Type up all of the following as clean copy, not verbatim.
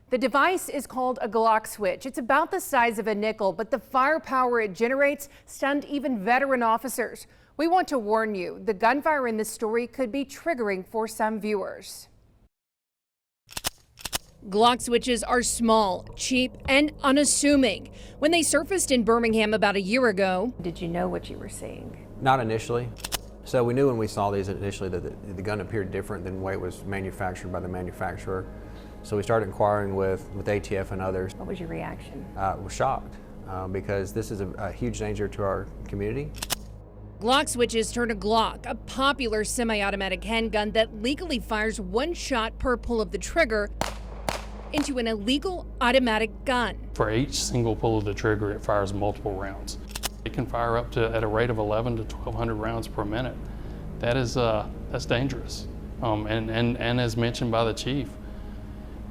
The device is called a Glock switch. It's about the size of a nickel, but the firepower it generates stunned even veteran officers. We want to warn you, the gunfire in this story could be triggering for some viewers. Glock switches are small, cheap, and unassuming. When they surfaced in Birmingham about a year ago, did you know what you were seeing? Not initially. So we knew when we saw these initially that the gun appeared different than the way it was manufactured by the manufacturer. So we started inquiring with ATF and others. What was your reaction? I was shocked because this is a huge danger to our community. Glock switches turn a Glock, a popular semi-automatic handgun that legally fires one shot per pull of the trigger, into an illegal automatic gun. For each single pull of the trigger, it fires multiple rounds. It can fire up to at a rate of 11 to 1,200 rounds per minute. That is that's dangerous. And as mentioned by the chief,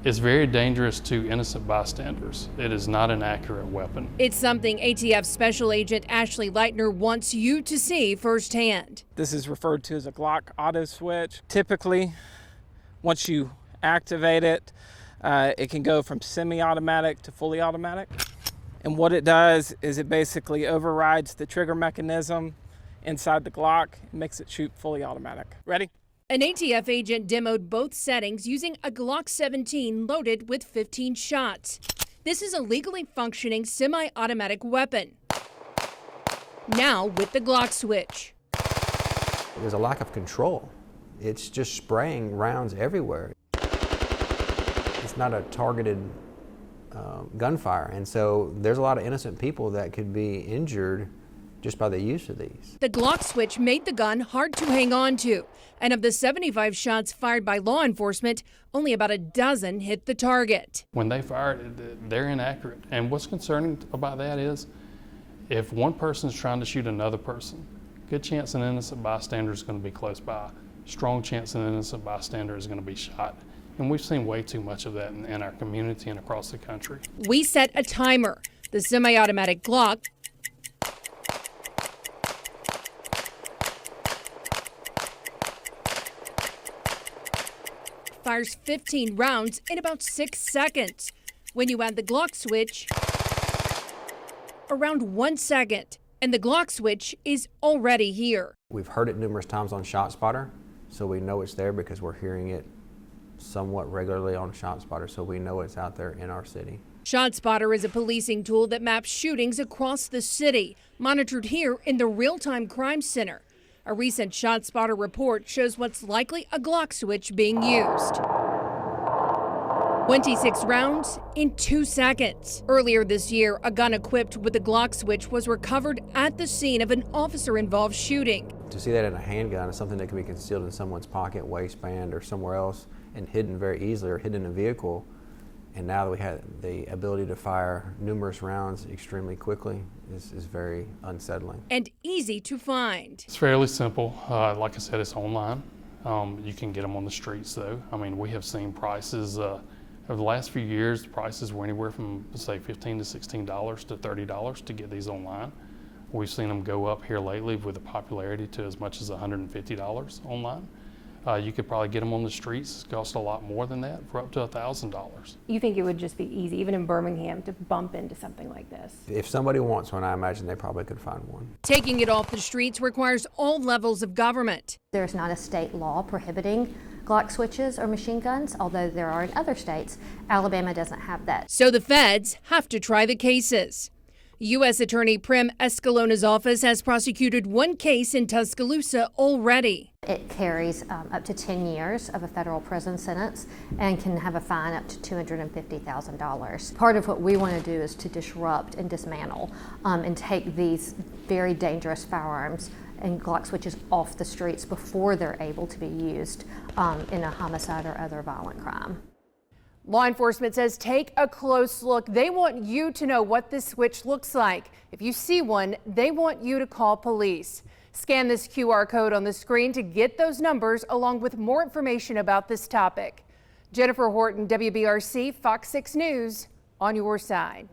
it's very dangerous to innocent bystanders. It is not an accurate weapon. It's something ATF Special Agent Ashley Leitner wants you to see firsthand. This is referred to as a Glock auto switch. Typically, once you activate it, it can go from semi-automatic to fully automatic. And what it does is it basically overrides the trigger mechanism inside the Glock and makes it shoot fully automatic. Ready? An ATF agent demoed both settings using a Glock 17 loaded with 15 shots. This is a legally functioning semi-automatic weapon. Now with the Glock switch. There's a lack of control. It's just spraying rounds everywhere. It's not a targeted gunfire, and so there's a lot of innocent people that could be injured just by the use of these. The Glock switch made the gun hard to hang on to, and of the 75 shots fired by law enforcement, only about a dozen hit the target. When they fire it, they're inaccurate. And what's concerning about that is if one person's trying to shoot another person, good chance an innocent bystander is going to be close by. Strong chance an innocent bystander is going to be shot. And we've seen way too much of that in our community and across the country. We set a timer. The semi-automatic Glock fires 15 rounds in about 6 seconds. When you add the Glock switch, around 1 second, and the Glock switch is already here. We've heard it numerous times on ShotSpotter, so we know it's there because we're hearing it somewhat regularly on ShotSpotter, so we know it's out there in our city. ShotSpotter is a policing tool that maps shootings across the city, monitored here in the Real-Time Crime Center. A recent ShotSpotter report shows what's likely a Glock switch being used. 26 rounds in 2 seconds. Earlier this year, a gun equipped with a Glock switch was recovered at the scene of an officer-involved shooting. To see that in a handgun is something that can be concealed in someone's pocket, waistband, or somewhere else and hidden very easily, or hidden in a vehicle. And now that we have the ability to fire numerous rounds extremely quickly is very unsettling. And easy to find. It's fairly simple. Like I said, it's online. You can get them on the streets though. I mean, we have seen prices over the last few years, the prices were anywhere from say $15 to $16 to $30 to get these online. We've seen them go up here lately with the popularity to as much as $150 online. You could probably get them on the streets. It costs a lot more than that, for up to $1,000. You think it would just be easy, even in Birmingham, to bump into something like this? If somebody wants one, I imagine they probably could find one. Taking it off the streets requires all levels of government. There's not a state law prohibiting Glock switches or machine guns, although there are in other states. Alabama doesn't have that. So the feds have to try the cases. U.S. Attorney Prim Escalona's office has prosecuted one case in Tuscaloosa already. It carries up to 10 years of a federal prison sentence and can have a fine up to $250,000. Part of what we want to do is to disrupt and dismantle and take these very dangerous firearms and Glock switches off the streets before they're able to be used in a homicide or other violent crime. Law enforcement says take a close look. They want you to know what this switch looks like. If you see one, they want you to call police. Scan this QR code on the screen to get those numbers along with more information about this topic. Jennifer Horton, WBRC, Fox 6 News, on your side.